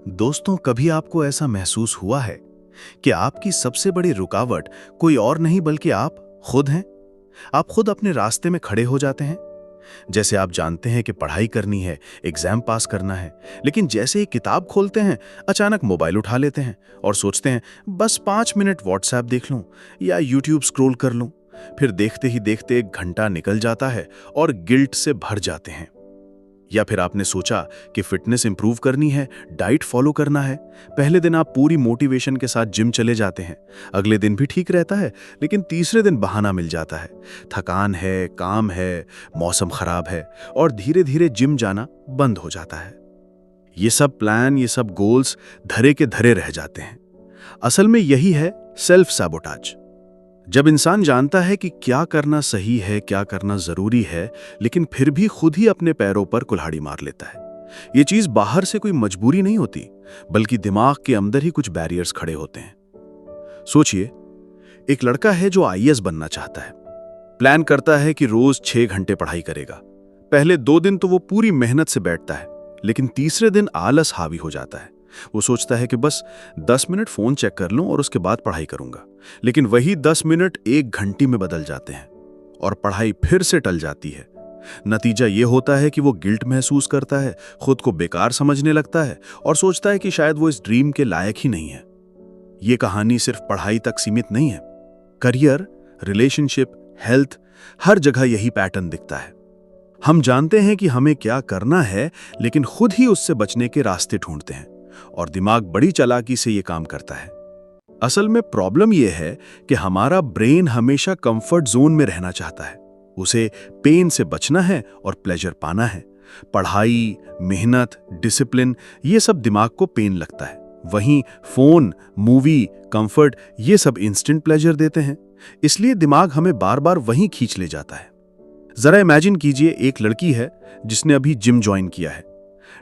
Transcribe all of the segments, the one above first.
दोस्तों, कभी आपको ऐसा महसूस हुआ है कि आपकी सबसे बड़ी रुकावट कोई और नहीं बल्कि आप खुद हैं? आप खुद अपने रास्ते में खड़े हो जाते हैं। जैसे आप जानते हैं कि पढ़ाई करनी है, एग्जाम पास करना है, लेकिन जैसे ही किताब खोलते हैं, अचानक मोबाइल उठा लेते हैं और सोचते हैं बस 5 मिनट व्हाट्सएप देख लूं या यूट्यूब स्क्रॉल कर लूं। फिर देखते ही देखते 1 घंटा निकल जाता है और गिल्ट से भर जाते हैं। या फिर आपने सोचा कि फिटनेस इंप्रूव करनी है, डाइट फॉलो करना है। पहले दिन आप पूरी मोटिवेशन के साथ जिम चले जाते हैं, अगले दिन भी ठीक रहता है, लेकिन तीसरे दिन बहाना मिल जाता है। थकान है, काम है, मौसम खराब है और धीरे धीरे जिम जाना बंद हो जाता है। ये सब प्लान, ये सब गोल्स धरे के धरे रह जाते हैं। असल में यही है सेल्फ सैबोटाज। जब इंसान जानता है कि क्या करना सही है, क्या करना जरूरी है, लेकिन फिर भी खुद ही अपने पैरों पर कुल्हाड़ी मार लेता है। ये चीज बाहर से कोई मजबूरी नहीं होती, बल्कि दिमाग के अंदर ही कुछ बैरियर्स खड़े होते हैं। सोचिए, एक लड़का है जो आईएएस बनना चाहता है। प्लान करता है कि रोज 6 घंटे पढ़ाई करेगा। पहले 2 दिन तो वो पूरी मेहनत से बैठता है, लेकिन तीसरे दिन आलस हावी हो जाता है। वो सोचता है कि बस 10 मिनट फोन चेक कर लूं और उसके बाद पढ़ाई करूंगा। लेकिन वही 10 मिनट 1 घंटे में बदल जाते हैं और पढ़ाई फिर से टल जाती है। नतीजा ये होता है कि वो गिल्ट महसूस करता है, खुद को बेकार समझने लगता है और सोचता है कि शायद वो इस ड्रीम के लायक ही नहीं है। ये कहानी सिर्फ पढ़ाई तक सीमित नहीं है। करियर, रिलेशनशिप, हेल्थ, हर जगह यही पैटर्न दिखता है। हम जानते हैं कि हमें क्या करना है, लेकिन खुद ही उससे बचने के रास्ते ढूंढते हैं और दिमाग बड़ी चालाकी से ये काम करता है। असल में प्रॉब्लम यह है कि हमारा ब्रेन हमेशा कंफर्ट जोन में रहना चाहता है। उसे पेन से बचना है और प्लेजर पाना है। पढ़ाई, मेहनत, डिसिप्लिन, ये सब दिमाग को पेन लगता है। वहीं फोन, मूवी, कंफर्ट, ये सब इंस्टेंट प्लेजर देते हैं। इसलिए दिमाग हमें बार बार वहीं खींच ले जाता है। जरा इमेजिन कीजिए, एक लड़की है जिसने अभी जिम ज्वाइन किया है,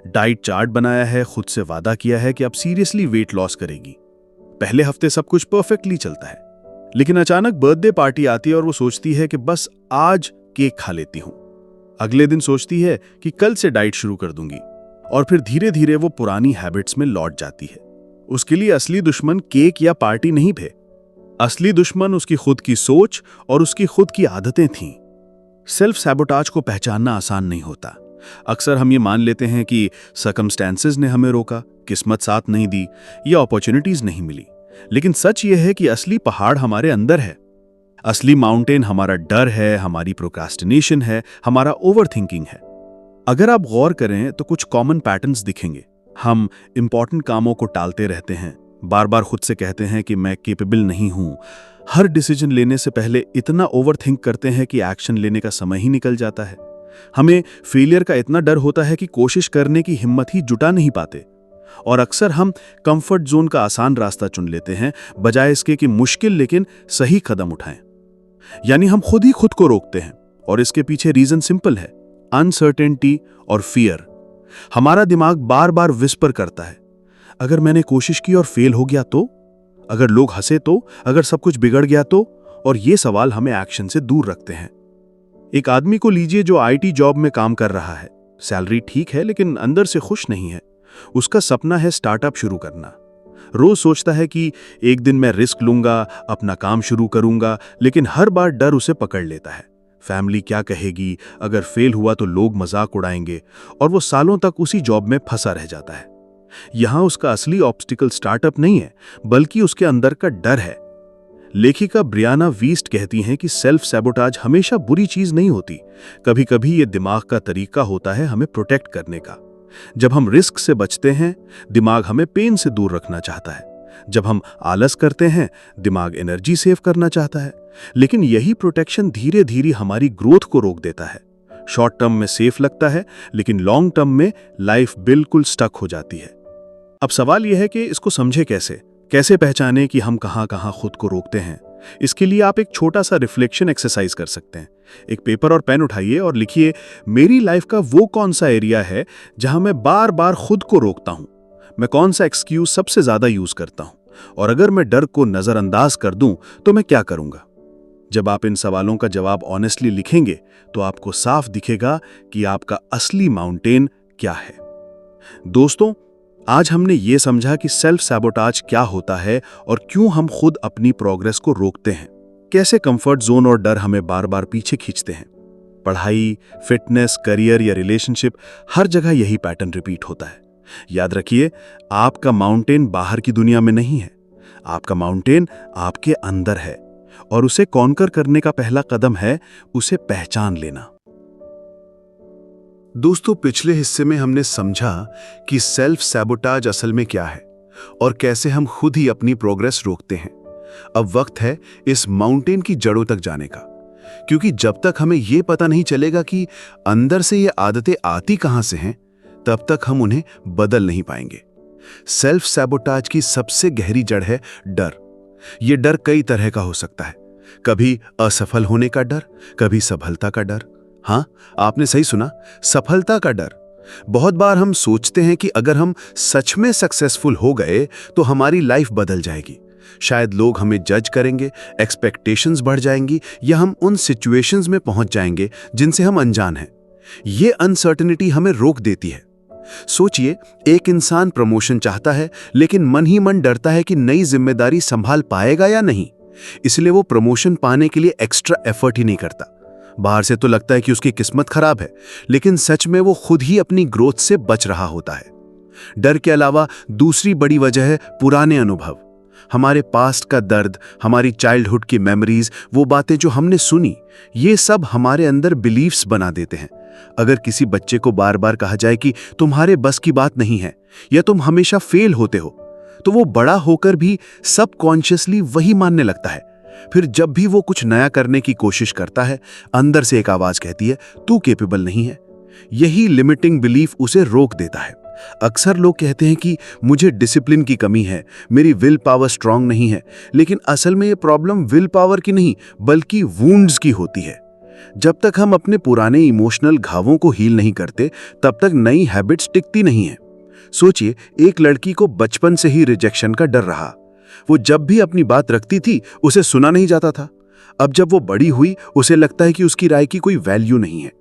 डाइट चार्ट बनाया है, खुद से वादा किया है कि अब सीरियसली वेट लॉस करेगी। पहले हफ्ते सब कुछ परफेक्टली चलता है, लेकिन अचानक बर्थडे पार्टी आती है और वो सोचती है कि बस आज केक खा लेती हूं। अगले दिन सोचती है कि कल से डाइट शुरू कर दूंगी और फिर धीरे धीरे वो पुरानी हैबिट्स में लौट जाती है। उसके लिए असली दुश्मन केक या पार्टी नहीं थे। असली दुश्मन उसकी खुद की सोच और उसकी खुद की आदतें थीं। सेल्फ सैबोटाज को पहचानना आसान नहीं होता। अक्सर हम ये मान लेते हैं कि सर्कमस्टेंसेस ने हमें रोका, किस्मत साथ नहीं दी या अपॉर्चुनिटीज नहीं मिली। लेकिन सच ये है कि असली पहाड़ हमारे अंदर है। असली माउंटेन हमारा डर है, हमारी प्रोक्रास्टिनेशन है, हमारा ओवरथिंकिंग है। अगर आप गौर करें तो कुछ कॉमन पैटर्न्स दिखेंगे। हम इंपॉर्टेंट कामों को टालते रहते हैं, बार बार खुद से कहते हैं कि मैं केपेबल नहीं हूं। हर डिसीजन लेने से पहले इतना ओवरथिंक करते हैं कि एक्शन लेने का समय ही निकल जाता है। हमें फेलियर का इतना डर होता है कि कोशिश करने की हिम्मत ही जुटा नहीं पाते। और अक्सर हम कंफर्ट जोन का आसान रास्ता चुन लेते हैं, बजाय इसके कि मुश्किल लेकिन सही कदम उठाएं। यानी हम खुद ही खुद को रोकते हैं। और इसके पीछे रीजन सिंपल है, अनसर्टेनिटी और फियर। हमारा दिमाग बार बार विस्पर करता है, अगर मैंने कोशिश की और फेल हो गया तो, अगर लोग हंसे तो, अगर सब कुछ बिगड़ गया तो। और ये सवाल हमें एक्शन से दूर रखते हैं। एक आदमी को लीजिए जो आईटी जॉब में काम कर रहा है, सैलरी ठीक है लेकिन अंदर से खुश नहीं है। उसका सपना है स्टार्टअप शुरू करना। रोज सोचता है कि एक दिन मैं रिस्क लूंगा, अपना काम शुरू करूंगा, लेकिन हर बार डर उसे पकड़ लेता है। फैमिली क्या कहेगी, अगर फेल हुआ तो लोग मजाक उड़ाएंगे, और वो सालों तक उसी जॉब में फंसा रह जाता है। यहां उसका असली ऑब्स्टिकल स्टार्टअप नहीं है, बल्कि उसके अंदर का डर है। लेखिका ब्रियाना वीस्ट कहती हैं कि सेल्फ सैबोटाज हमेशा बुरी चीज नहीं होती। कभी कभी ये दिमाग का तरीका होता है हमें प्रोटेक्ट करने का। जब हम रिस्क से बचते हैं, दिमाग हमें पेन से दूर रखना चाहता है। जब हम आलस करते हैं, दिमाग एनर्जी सेव करना चाहता है। लेकिन यही प्रोटेक्शन धीरे धीरे हमारी ग्रोथ को रोक देता है। शॉर्ट टर्म में सेफ लगता है, लेकिन लॉन्ग टर्म में लाइफ बिल्कुल स्टक हो जाती है। अब सवाल यह है कि इसको समझे कैसे पहचाने कि हम कहां कहां खुद को रोकते हैं। इसके लिए आप एक छोटा सा रिफ्लेक्शन एक्सरसाइज कर सकते हैं। एक पेपर और पेन उठाइए और लिखिए, मेरी लाइफ का वो कौन सा एरिया है जहां मैं बार बार खुद को रोकता हूं। मैं कौन सा एक्सक्यूज सबसे ज्यादा यूज करता हूं, और अगर मैं डर को नजरअंदाज कर दूं तो मैं क्या करूंगा। जब आप इन सवालों का जवाब ऑनेस्टली लिखेंगे तो आपको साफ दिखेगा कि आपका असली माउंटेन क्या है। दोस्तों, आज हमने ये समझा कि सेल्फ सैबोटाज क्या होता है और क्यों हम खुद अपनी प्रोग्रेस को रोकते हैं, कैसे कंफर्ट जोन और डर हमें बार बार पीछे खींचते हैं। पढ़ाई, फिटनेस, करियर या रिलेशनशिप, हर जगह यही पैटर्न रिपीट होता है। याद रखिए, आपका माउंटेन बाहर की दुनिया में नहीं है, आपका माउंटेन आपके अंदर है और उसे कॉन्कर करने का पहला कदम है उसे पहचान लेना। दोस्तों, पिछले हिस्से में हमने समझा कि सेल्फ सैबोटाज असल में क्या है और कैसे हम खुद ही अपनी प्रोग्रेस रोकते हैं। अब वक्त है इस माउंटेन की जड़ों तक जाने का, क्योंकि जब तक हमें यह पता नहीं चलेगा कि अंदर से ये आदतें आती कहां से हैं, तब तक हम उन्हें बदल नहीं पाएंगे। सेल्फ सैबोटाज की सबसे गहरी जड़ है डर। यह डर कई तरह का हो सकता है। कभी असफल होने का डर, कभी सफलता का डर। हाँ, आपने सही सुना, सफलता का डर। बहुत बार हम सोचते हैं कि अगर हम सच में सक्सेसफुल हो गए तो हमारी लाइफ बदल जाएगी। शायद लोग हमें जज करेंगे, एक्सपेक्टेशंस बढ़ जाएंगी, या हम उन सिचुएशंस में पहुंच जाएंगे जिनसे हम अनजान हैं। ये अनसर्टेनिटी हमें रोक देती है। सोचिए, एक इंसान प्रमोशन चाहता है, लेकिन मन ही मन डरता है कि नई जिम्मेदारी संभाल पाएगा या नहीं। इसलिए वो प्रमोशन पाने के लिए एक्स्ट्रा एफर्ट ही नहीं करता। बाहर से तो लगता है कि उसकी किस्मत खराब है, लेकिन सच में वो खुद ही अपनी ग्रोथ से बच रहा होता है। डर के अलावा दूसरी बड़ी वजह है पुराने अनुभव। हमारे पास्ट का दर्द, हमारी चाइल्डहुड की मेमोरीज, वो बातें जो हमने सुनी, ये सब हमारे अंदर बिलीफ्स बना देते हैं। अगर किसी बच्चे को बार बार कहा जाए कि तुम्हारे बस की बात नहीं है या तुम हमेशा फेल होते हो, तो वो बड़ा होकर भी सबकॉन्शियसली वही मानने लगता है। फिर जब भी वो कुछ नया करने की कोशिश करता है, अंदर से एक आवाज कहती है, तू कैपेबल नहीं है। यही लिमिटिंग बिलीफ उसे रोक देता है। अक्सर लोग कहते हैं कि मुझे डिसिप्लिन की कमी है, मेरी विल पावर स्ट्रांग नहीं है, लेकिन असल में ये प्रॉब्लम विल पावर की नहीं बल्कि वुंड्स की होती है। जब तक हम अपने पुराने इमोशनल घावों को हील नहीं करते, तब तक नई हैबिट्स टिकती नहीं है। सोचिए, एक लड़की को बचपन से ही रिजेक्शन का डर रहा। वो जब भी अपनी बात रखती थी, उसे सुना नहीं जाता था। अब जब वो बड़ी हुई, उसे लगता है कि उसकी राय की कोई वैल्यू नहीं है।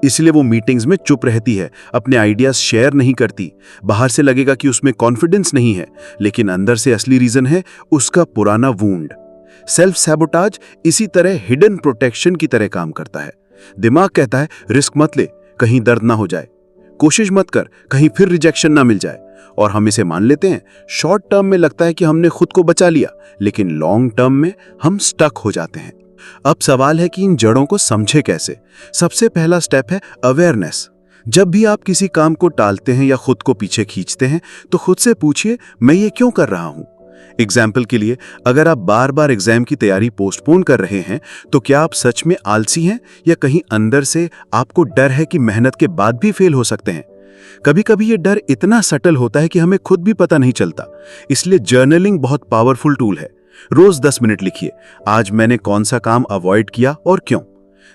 इसलिए वो मीटिंग्स में चुप रहती है, अपने आइडियाज शेयर नहीं करती। बाहर से लगेगा कि उसमें कॉन्फिडेंस नहीं है, लेकिन अंदर से असली रीजन है उसका पुराना वुंड। सेल्फ सैबोटाज इसी तरह हिडन प्रोटेक्शन की तरह काम करता है। दिमाग कहता है, रिस्क मत ले, कहीं दर्द ना हो जाए, कोशिश मत कर, कहीं फिर रिजेक्शन ना मिल जाए। और हम इसे मान लेते हैं। शॉर्ट टर्म में लगता है कि हमने खुद को बचा लिया, लेकिन लॉन्ग टर्म में हम स्टक हो जाते हैं। अब सवाल है कि इन जड़ों को समझे कैसे। सबसे पहला स्टेप है अवेयरनेस। जब भी आप किसी काम को टालते हैं या खुद को पीछे खींचते हैं, तो खुद से पूछिए, मैं ये क्यों कर रहा हूं? एग्जाम्पल के लिए, अगर आप बार बार एग्जाम की तैयारी पोस्टपोन कर रहे हैं, तो क्या आप सच में आलसी हैं या कहीं अंदर से आपको डर है कि मेहनत के बाद भी फेल हो सकते हैं? कभी कभी ये डर इतना सटल होता है कि हमें खुद भी पता नहीं चलता। इसलिए जर्नलिंग बहुत पावरफुल टूल है। रोज 10 मिनट लिखिए, आज मैंने कौन सा काम अवॉइड किया और क्यों।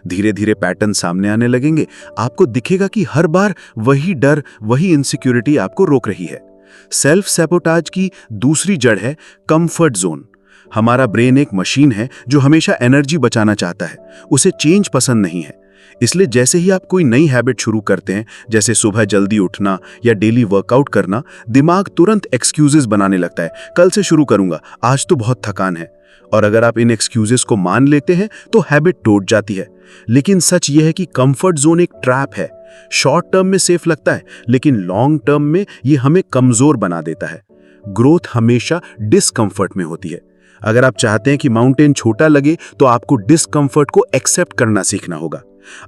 धीरे धीरे पैटर्न सामने आने लगेंगे। आपको दिखेगा कि हर बार वही डर, वही इनसिक्योरिटी आपको रोक रही है। सेल्फ सैबोटाज की दूसरी जड़ है कंफर्ट जोन। हमारा ब्रेन एक मशीन है जो हमेशा एनर्जी बचाना चाहता है, उसे चेंज पसंद नहीं है। इसलिए जैसे ही आप कोई नई हैबिट शुरू करते हैं, जैसे सुबह जल्दी उठना या डेली वर्कआउट करना, दिमाग तुरंत एक्सक्यूजेस बनाने लगता है। कल से शुरू करूंगा, आज तो बहुत थकान है। और अगर आप इन एक्सक्यूजेस को मान लेते हैं तो हैबिट टूट जाती है। लेकिन सच यह है कि कंफर्ट जोन एक ट्रैप है। शॉर्ट टर्म में सेफ लगता है, लेकिन लॉन्ग टर्म में यह हमें कमजोर बना देता है। ग्रोथ हमेशा डिस्कंफर्ट में होती है। अगर आप चाहते हैं कि माउंटेन छोटा लगे, तो आपको डिस्कंफर्ट को एक्सेप्ट करना सीखना होगा।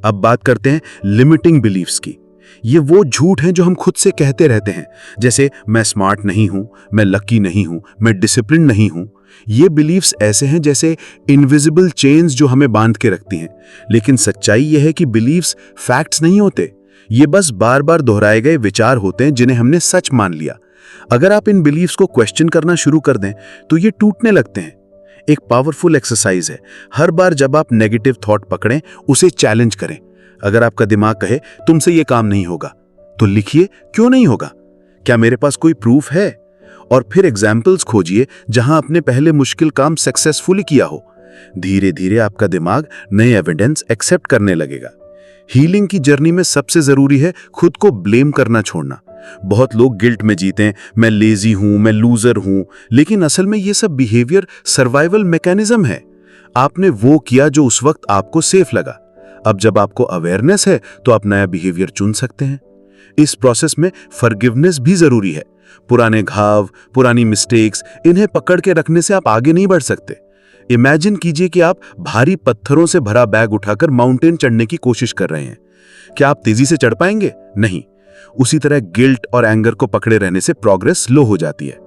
अब बात करते हैं लिमिटिंग बिलीफ्स की। ये वो झूठ हैं जो हम खुद से कहते रहते हैं, जैसे मैं स्मार्ट नहीं हूं, मैं लकी नहीं हूं, मैं डिसिप्लिन नहीं हूं। ये बिलीफ्स ऐसे हैं जैसे इनविजिबल चेन्स जो हमें बांध के रखती हैं। लेकिन सच्चाई यह है कि बिलीफ्स फैक्ट्स नहीं होते, ये बस बार बार दोहराए गए विचार होते हैं जिन्हें हमने सच मान लिया। अगर आप इन बिलीफ्स को क्वेश्चन करना शुरू कर दें, तो ये टूटने लगते हैं। एक पावरफुल एक्सरसाइज है, हर बार जब आप नेगेटिव थॉट पकड़ें, उसे चैलेंज करें। अगर आपका दिमाग कहे तुमसे ये काम नहीं होगा, तो लिखिए, क्यों नहीं होगा, क्या मेरे पास कोई प्रूफ है? और फिर एग्जाम्पल्स खोजिए जहां आपने पहले मुश्किल काम सक्सेसफुली किया हो। धीरे धीरे आपका दिमाग नए एविडेंस एक्सेप्ट करने लगेगा। हीलिंग की जर्नी में सबसे जरूरी है खुद को ब्लेम करना छोड़ना। बहुत लोग गिल्ट में जीते हैं, मैं लेजी हूं, मैं लूजर हूं, लेकिन असल में ये सब बिहेवियर सर्वाइवल मैकेनिज्म है। आपने वो किया जो उस वक्त आपको सेफ लगा। अब जब आपको अवेयरनेस है तो आप नया बिहेवियर चुन सकते हैं। इस प्रोसेस में फॉरगिवनेस भी जरूरी है। पुराने घाव, पुरानी मिस्टेक्स, इन्हें पकड़ के रखने से आप आगे नहीं बढ़ सकते। इमेजिन कीजिए कि आप भारी पत्थरों से भरा बैग उठाकर माउंटेन चढ़ने की कोशिश कर रहे हैं। क्या आप तेजी से चढ़ पाएंगे? नहीं। उसी तरह गिल्ट और एंगर को पकड़े रहने से प्रोग्रेस स्लो हो जाती है।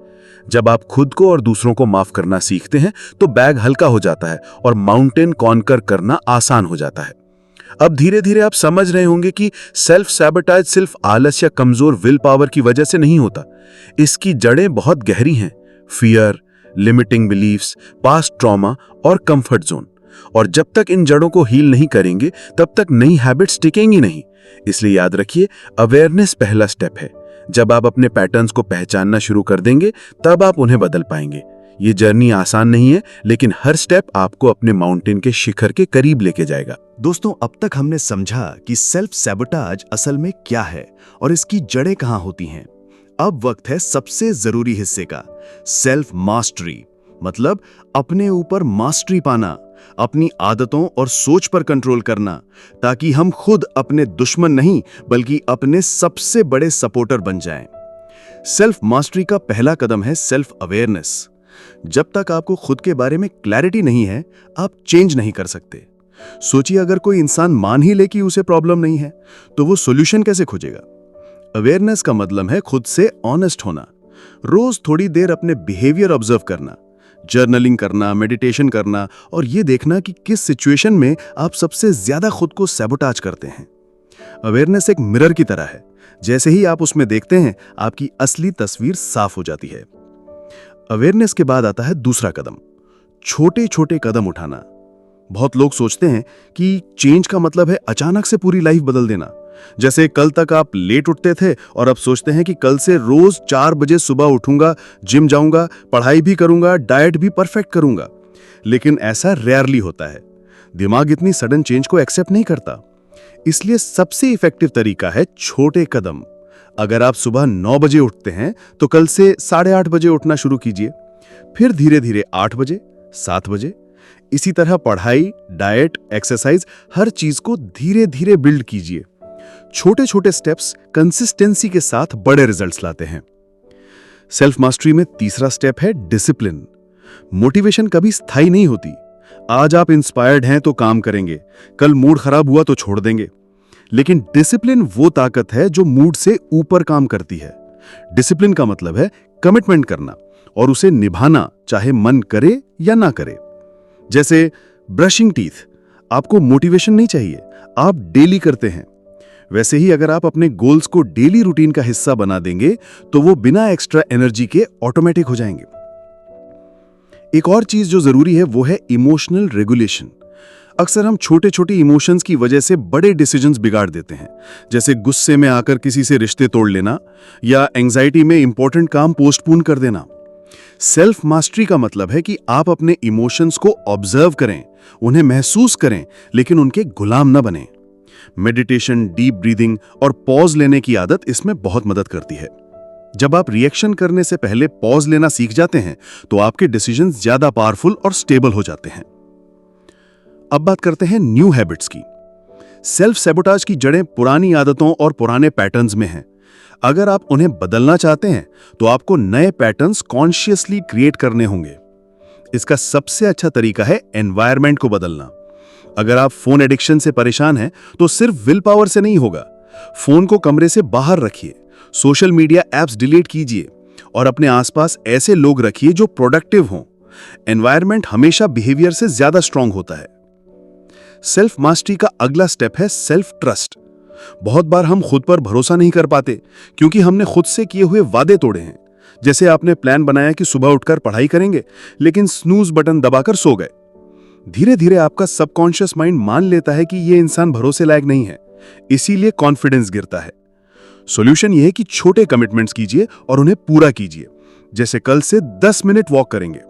जब आप खुद को और दूसरों को माफ करना सीखते हैं तो बैग हल्का हो जाता है और माउंटेन कॉन्कर करना आसान हो जाता है। अब धीरे धीरे आप समझ रहे होंगे कि सेल्फ सैबोटेज सिर्फ आलस या कमजोर विल पावर की वजह से नहीं होता। इसकी जड़ें बहुत गहरी हैं। Fear, limiting beliefs, past trauma और कंफर्ट जोन। और जब तक इन जड़ों को हील नहीं करेंगे तब तक नई हैबिट्स टिकेंगी नहीं। इसलिए याद रखिए, अवेयरनेस पहला स्टेप है। जब आप अपने पैटर्न्स को पहचानना शुरू कर देंगे तब आप उन्हें बदल पाएंगे। ये जर्नी आसान नहीं है, लेकिन हर स्टेप आपको अपने माउंटेन के शिखर के करीब लेके जाएगा। दोस्तों, अब तक हमने समझा कि सेल्फ सैबोटेज असल में क्या है और इसकी जड़ें कहां होती हैं। अब वक्त है सबसे जरूरी हिस्से का, सेल्फ मास्टरी। मतलब अपने ऊपर मास्टरी पाना, अपनी आदतों और सोच पर कंट्रोल करना, ताकि हम खुद अपने दुश्मन नहीं बल्कि अपने सबसे बड़े सपोर्टर बन जाएं। सेल्फ मास्टरी का पहला कदम है सेल्फ अवेयरनेस। जब तक आपको खुद के बारे में क्लैरिटी नहीं है, आप चेंज नहीं कर सकते। सोचिए, अगर कोई इंसान मान ही ले कि उसे प्रॉब्लम नहीं है, तो वो सॉल्यूशन कैसे खोजेगा? अवेयरनेस का मतलब है खुद से ऑनेस्ट होना। रोज थोड़ी देर अपने बिहेवियर ऑब्जर्व करना, जर्नलिंग करना, मेडिटेशन करना और ये देखना कि किस सिचुएशन में आप सबसे ज्यादा खुद को सैबोटेज करते हैं। अवेयरनेस एक मिरर की तरह है। जैसे ही आप उसमें देखते हैं, आपकी असली तस्वीर साफ हो जाती है। अवेयरनेस के बाद आता है दूसरा कदम, छोटे छोटे कदम उठाना। बहुत लोग सोचते हैं कि चेंज का मतलब है अचानक से पूरी लाइफ बदल देना। जैसे कल तक आप लेट उठते थे और अब सोचते हैं कि कल से रोज 4 बजे सुबह उठूंगा, जिम जाऊंगा, पढ़ाई भी करूंगा, डाइट भी परफेक्ट करूंगा। लेकिन ऐसा रेयरली होता है। दिमाग इतनी सडन चेंज को एक्सेप्ट नहीं करता। इसलिए सबसे इफेक्टिव तरीका है छोटे कदम। अगर आप सुबह 9 बजे उठते हैं तो कल से 8:30 बजे उठना शुरू कीजिए, फिर धीरे धीरे 8 बजे, 7 बजे। इसी तरह पढ़ाई, डाइट, एक्सरसाइज, हर चीज को धीरे धीरे बिल्ड कीजिए। छोटे छोटे स्टेप्स कंसिस्टेंसी के साथ बड़े रिजल्ट्स लाते हैं। सेल्फ मास्टरी में तीसरा स्टेप है डिसिप्लिन। मोटिवेशन कभी स्थायी नहीं होती। आज आप इंस्पायर्ड हैं तो काम करेंगे, कल मूड खराब हुआ तो छोड़ देंगे। लेकिन डिसिप्लिन वो ताकत है जो मूड से ऊपर काम करती है। डिसिप्लिन का मतलब है कमिटमेंट करना और उसे निभाना, चाहे मन करे या ना करे। जैसे ब्रशिंग टीथ, आपको मोटिवेशन नहीं चाहिए, आप डेली करते हैं। वैसे ही अगर आप अपने गोल्स को डेली रूटीन का हिस्सा बना देंगे तो वो बिना एक्स्ट्रा एनर्जी के ऑटोमेटिक हो जाएंगे। एक और चीज जो जरूरी है वो है इमोशनल रेगुलेशन। अक्सर हम छोटे छोटे इमोशंस की वजह से बड़े डिसीजंस बिगाड़ देते हैं। जैसे गुस्से में आकर किसी से रिश्ते तोड़ लेना या एंजाइटी में इंपॉर्टेंट काम पोस्टपोन कर देना। सेल्फ मास्टरी का मतलब है कि आप अपने इमोशंस को ऑब्जर्व करें, उन्हें महसूस करें, लेकिन उनके गुलाम न बने। मेडिटेशन, डीप ब्रीदिंग और पॉज लेने की आदत इसमें बहुत मदद करती है। जब आप रिएक्शन करने से पहले पॉज लेना सीख जाते हैं तो आपके डिसीजंस ज्यादा पावरफुल और स्टेबल हो जाते हैं। अब बात करते हैं न्यू हैबिट्स की। सेल्फ सैबोटेज की जड़ें पुरानी आदतों और पुराने पैटर्न्स में हैं। अगर आप उन्हें बदलना चाहते हैं तो आपको नए पैटर्न्स कॉन्शियसली क्रिएट करने होंगे। इसका सबसे अच्छा तरीका है एनवायरनमेंट को बदलना। अगर आप फोन एडिक्शन से परेशान हैं तो सिर्फ विल पावर से नहीं होगा। फोन को कमरे से बाहर रखिए, सोशल मीडिया एप्स डिलीट कीजिए और अपने आसपास ऐसे लोग रखिए जो प्रोडक्टिव हों। एनवायरनमेंट हमेशा बिहेवियर से ज्यादा स्ट्रांग होता है। सेल्फ मास्टरी का अगला स्टेप है सेल्फ ट्रस्ट। बहुत बार हम खुद पर भरोसा नहीं कर पाते क्योंकि हमने खुद से किए हुए वादे तोड़े हैं। जैसे आपने प्लान बनाया कि सुबह उठकर पढ़ाई करेंगे, लेकिन स्नूज बटन दबाकर सो गए। धीरे धीरे आपका सबकॉन्शियस माइंड मान लेता है कि यह इंसान भरोसे लायक नहीं है, इसीलिए कॉन्फिडेंस गिरता है। सॉल्यूशन यह है कि छोटे कमिटमेंट्स कीजिए और उन्हें पूरा कीजिए। जैसे कल से 10 मिनट वॉक करेंगे।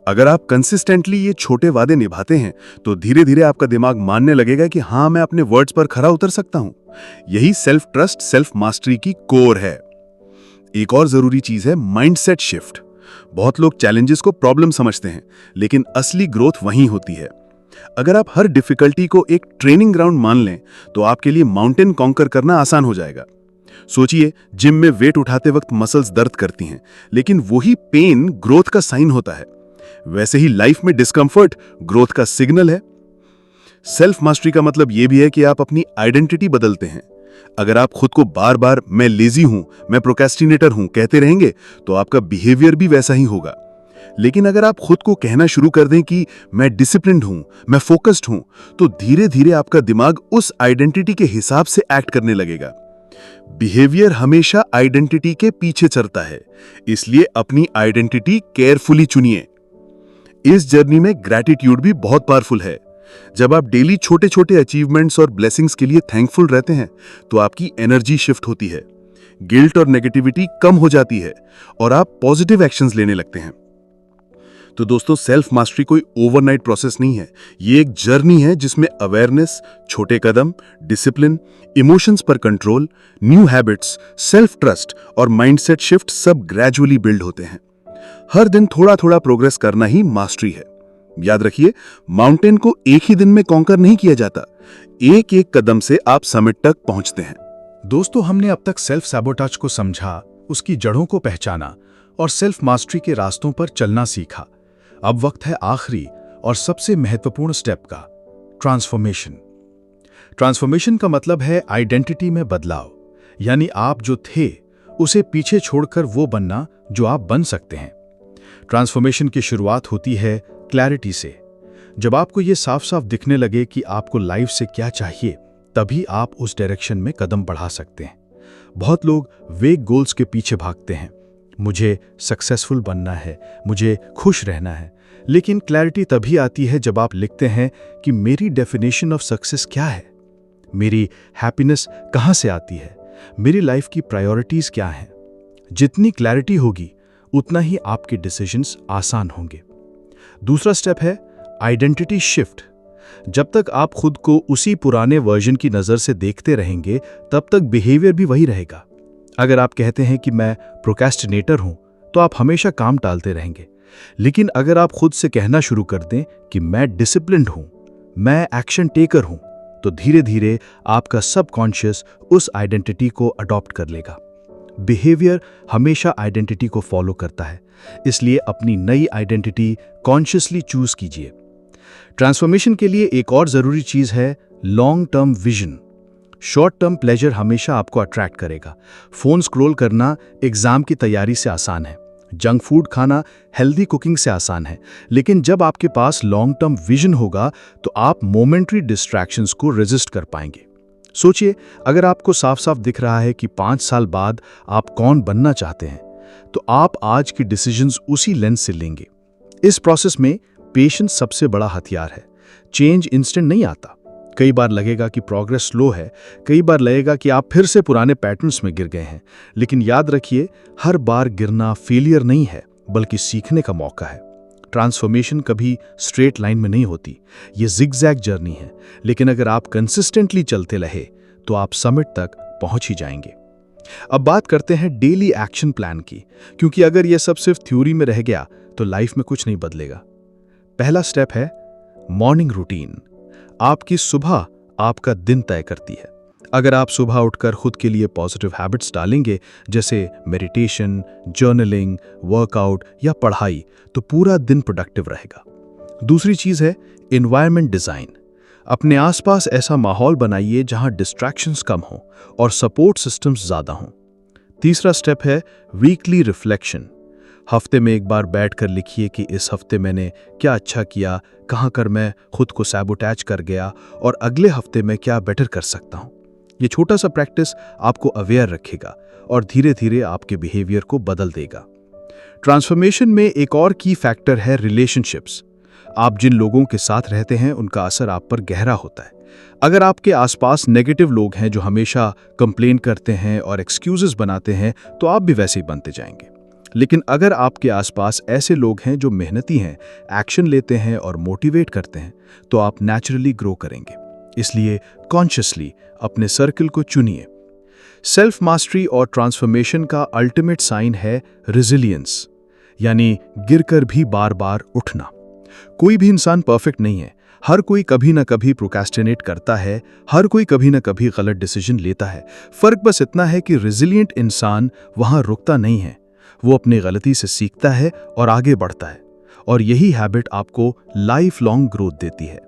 अगर आप कंसिस्टेंटली ये छोटे वादे निभाते हैं तो धीरे धीरे आपका दिमाग मानने लगेगा कि हाँ, मैं अपने वर्ड्स पर खरा उतर सकता हूं। यही सेल्फ ट्रस्ट, सेल्फ मास्टरी की कोर है। एक और जरूरी चीज है माइंडसेट शिफ्ट। बहुत लोग चैलेंजेस को प्रॉब्लम समझते हैं, लेकिन असली ग्रोथ वहीं होती है। अगर आप हर डिफिकल्टी को एक ट्रेनिंग ग्राउंड मान लें, तो आपके लिए माउंटेन कॉन्कर करना आसान हो जाएगा। सोचिए, जिम में वेट उठाते वक्त मसल्स दर्द करती हैं, लेकिन वही पेन ग्रोथ का साइन होता है। वैसे ही लाइफ में डिस्कंफर्ट ग्रोथ का सिग्नल है। सेल्फ मास्टरी का मतलब यह भी है कि आप अपनी आइडेंटिटी बदलते हैं। अगर आप खुद को बार बार मैं लेजी हूं, मैं प्रोक्रेस्टिनेटर हूं कहते रहेंगे, तो आपका बिहेवियर भी वैसा ही होगा। लेकिन अगर आप खुद को कहना शुरू कर दें कि मैं डिसिप्लिन्ड हूं, मैं फोकस्ड हूं, तो धीरे धीरे आपका दिमाग उस आइडेंटिटी के हिसाब से एक्ट करने लगेगा। बिहेवियर हमेशा आइडेंटिटी के पीछे चलता है, इसलिए अपनी आइडेंटिटी केयरफुली चुनिए। इस जर्नी में ग्रैटिट्यूड भी बहुत पावरफुल है। जब आप डेली छोटे छोटे अचीवमेंट्स और ब्लेसिंग्स के लिए थैंकफुल रहते हैं, तो आपकी एनर्जी शिफ्ट होती है, गिल्ट और नेगेटिविटी कम हो जाती है और आप पॉजिटिव एक्शंस लेने लगते हैं। तो दोस्तों, सेल्फ मास्टरी कोई ओवरनाइट प्रोसेस नहीं है। ये एक जर्नी है जिसमें अवेयरनेस, छोटे कदम, डिसिप्लिन, इमोशंस पर control, new habits, self trust और माइंडसेट शिफ्ट सब ग्रेजुअली बिल्ड होते हैं। हर दिन थोड़ा थोड़ा प्रोग्रेस करना ही मास्टरी है। याद रखिए, माउंटेन को एक ही दिन में कॉन्कर नहीं किया जाता, एक एक कदम से आप समिट तक पहुंचते हैं। दोस्तों, हमने अब तक सेल्फ सैबोटाज को समझा, उसकी जड़ों को पहचाना और सेल्फ मास्टरी के रास्तों पर चलना सीखा। अब वक्त है आखिरी और सबसे महत्वपूर्ण स्टेप का, ट्रांसफॉर्मेशन। ट्रांसफॉर्मेशन का मतलब है आइडेंटिटी में बदलाव, यानी आप जो थे उसे पीछे छोड़कर वो बनना जो आप बन सकते हैं। ट्रांसफॉर्मेशन की शुरुआत होती है क्लैरिटी से। जब आपको ये साफ साफ दिखने लगे कि आपको लाइफ से क्या चाहिए, तभी आप उस डायरेक्शन में कदम बढ़ा सकते हैं। बहुत लोग वेग गोल्स के पीछे भागते हैं, मुझे सक्सेसफुल बनना है, मुझे खुश रहना है। लेकिन क्लैरिटी तभी आती है जब आप लिखते हैं कि मेरी डेफिनेशन ऑफ सक्सेस क्या है, मेरी हैप्पीनेस कहाँ से आती है, मेरी लाइफ की प्रायोरिटीज क्या हैं। जितनी क्लैरिटी होगी, उतना ही आपके डिसीजंस आसान होंगे। दूसरा स्टेप है आइडेंटिटी शिफ्ट। जब तक आप खुद को उसी पुराने वर्जन की नज़र से देखते रहेंगे, तब तक बिहेवियर भी वही रहेगा। अगर आप कहते हैं कि मैं प्रोक्रेस्टिनेटर हूं, तो आप हमेशा काम टालते रहेंगे। लेकिन अगर आप खुद से कहना शुरू कर दें कि मैं डिसिप्लिन्ड हूं, मैं एक्शन टेकर हूं, तो धीरे धीरे आपका सबकॉन्शियस उस आइडेंटिटी को अडॉप्ट कर लेगा। बिहेवियर हमेशा आइडेंटिटी को फॉलो करता है, इसलिए अपनी नई आइडेंटिटी कॉन्शियसली चूज कीजिए। ट्रांसफॉर्मेशन के लिए एक और जरूरी चीज है long term vision. Short term pleasure हमेशा आपको अट्रैक्ट करेगा। फोन स्क्रॉल करना एग्जाम की तैयारी से आसान है, जंक फूड खाना हेल्दी कुकिंग से आसान है। लेकिन जब आपके पास लॉन्ग टर्म विजन होगा, तो आप मोमेंट्री डिस्ट्रैक्शंस को रेजिस्ट कर पाएंगे। सोचिए, अगर आपको साफ साफ दिख रहा है कि 5 साल बाद आप कौन बनना चाहते हैं, तो आप आज की डिसीजंस उसी लेंस से लेंगे। इस प्रोसेस में पेशेंस सबसे बड़ा हथियार है। चेंज इंस्टेंट नहीं आता। कई बार लगेगा कि प्रोग्रेस स्लो है, कई बार लगेगा कि आप फिर से पुराने पैटर्न्स में गिर गए हैं। लेकिन याद रखिए, हर बार गिरना फेलियर नहीं है, बल्कि सीखने का मौका है। ट्रांसफॉर्मेशन कभी स्ट्रेट लाइन में नहीं होती, ये जिगजैग जर्नी है। लेकिन अगर आप कंसिस्टेंटली चलते रहे, तो आप समिट तक पहुंच ही जाएंगे। अब बात करते हैं डेली एक्शन प्लान की, क्योंकि अगर यह सब सिर्फ थ्योरी में रह गया तो लाइफ में कुछ नहीं बदलेगा। पहला स्टेप है मॉर्निंग रूटीन। आपकी सुबह आपका दिन तय करती है। अगर आप सुबह उठकर खुद के लिए पॉजिटिव हैबिट्स डालेंगे, जैसे मेडिटेशन, जर्नलिंग, वर्कआउट या पढ़ाई, तो पूरा दिन प्रोडक्टिव रहेगा। दूसरी चीज है एनवायरनमेंट डिजाइन। अपने आसपास ऐसा माहौल बनाइए जहां डिस्ट्रैक्शंस कम हो और सपोर्ट सिस्टम्स ज्यादा हों। तीसरा स्टेप है वीकली रिफ्लेक्शन। हफ्ते में एक बार बैठकर लिखिए कि इस हफ्ते मैंने क्या अच्छा किया, कहां कर मैं खुद को सैबोटैज कर गया और अगले हफ्ते में क्या बेटर कर सकता हूं। ये छोटा सा प्रैक्टिस आपको अवेयर रखेगा और धीरे धीरे आपके बिहेवियर को बदल देगा। ट्रांसफॉर्मेशन में एक और की फैक्टर है रिलेशनशिप्स। आप जिन लोगों के साथ रहते हैं, उनका असर आप पर गहरा होता है। अगर आपके आसपास नेगेटिव लोग हैं जो हमेशा कंप्लेन करते हैं और एक्सक्यूजेस बनाते हैं, तो आप भी वैसे ही बनते जाएंगे। लेकिन अगर आपके आसपास ऐसे लोग हैं जो मेहनती हैं, एक्शन लेते हैं और मोटिवेट करते हैं, तो आप नेचुरली ग्रो करेंगे। इसलिए कॉन्शियसली अपने सर्कल को चुनिए। सेल्फ मास्टरी और ट्रांसफॉर्मेशन का अल्टीमेट साइन है रेजिलियंस, यानी गिरकर भी बार बार उठना। कोई भी इंसान परफेक्ट नहीं है। हर कोई कभी ना कभी प्रोक्रेस्टिनेट करता है, हर कोई कभी ना कभी गलत डिसीजन लेता है। फर्क बस इतना है कि रेजिलिएंट इंसान वहां रुकता नहीं है, वो अपनी गलती से सीखता है और आगे बढ़ता है, और यही हैबिट आपको लाइफ लॉन्ग ग्रोथ देती है।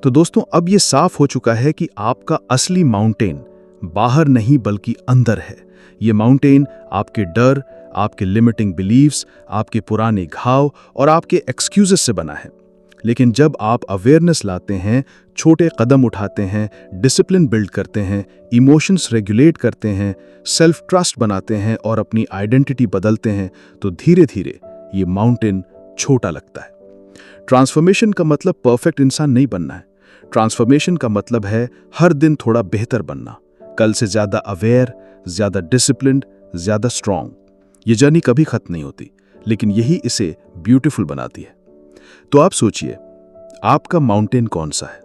तो दोस्तों, अब ये साफ हो चुका है कि आपका असली माउंटेन बाहर नहीं बल्कि अंदर है। ये माउंटेन आपके डर, आपके लिमिटिंग बिलीव्स, आपके पुराने घाव और आपके एक्सक्यूजेस से बना है। लेकिन जब आप अवेयरनेस लाते हैं, छोटे कदम उठाते हैं, डिसिप्लिन बिल्ड करते हैं, इमोशंस रेगुलेट करते हैं, सेल्फ ट्रस्ट बनाते हैं और अपनी आइडेंटिटी बदलते हैं, तो धीरे धीरे ये माउंटेन छोटा लगता है। ट्रांसफॉर्मेशन का मतलब परफेक्ट इंसान नहीं बनना है। ट्रांसफॉर्मेशन का मतलब है हर दिन थोड़ा बेहतर बनना, कल से ज्यादा अवेयर, ज्यादा डिसिप्लिन्ड, ज्यादा स्ट्रांग। ये जर्नी कभी खत्म नहीं होती, लेकिन यही इसे ब्यूटीफुल बनाती है। तो आप सोचिए, आपका माउंटेन कौन सा है?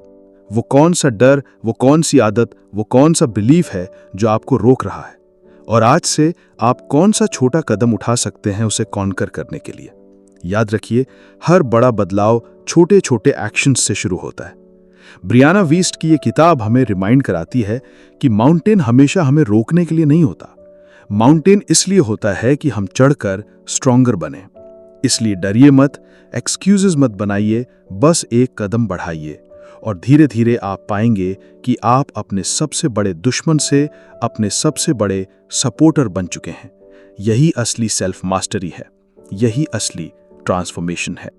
वो कौन सा डर, वो कौन सी आदत, वो कौन सा बिलीफ है जो आपको रोक रहा है? और आज से आप कौन सा छोटा कदम उठा सकते हैं उसे कॉन्कर करने के लिए? याद रखिए, हर बड़ा बदलाव छोटे छोटे एक्शंस से शुरू होता है। ब्रियाना वीस्ट की ये किताब हमें रिमाइंड कराती है कि माउंटेन हमेशा हमें रोकने के लिए नहीं होता। माउंटेन इसलिए होता है कि हम चढ़कर स्ट्रॉन्गर बने। इसलिए डरिए मत, एक्सक्यूजेस मत बनाइए, बस एक कदम बढ़ाइए, और धीरे धीरे आप पाएंगे कि आप अपने सबसे बड़े दुश्मन से अपने सबसे बड़े सपोर्टर बन चुके हैं। यही असली सेल्फ मास्टरी है, यही असली ट्रांसफॉर्मेशन है।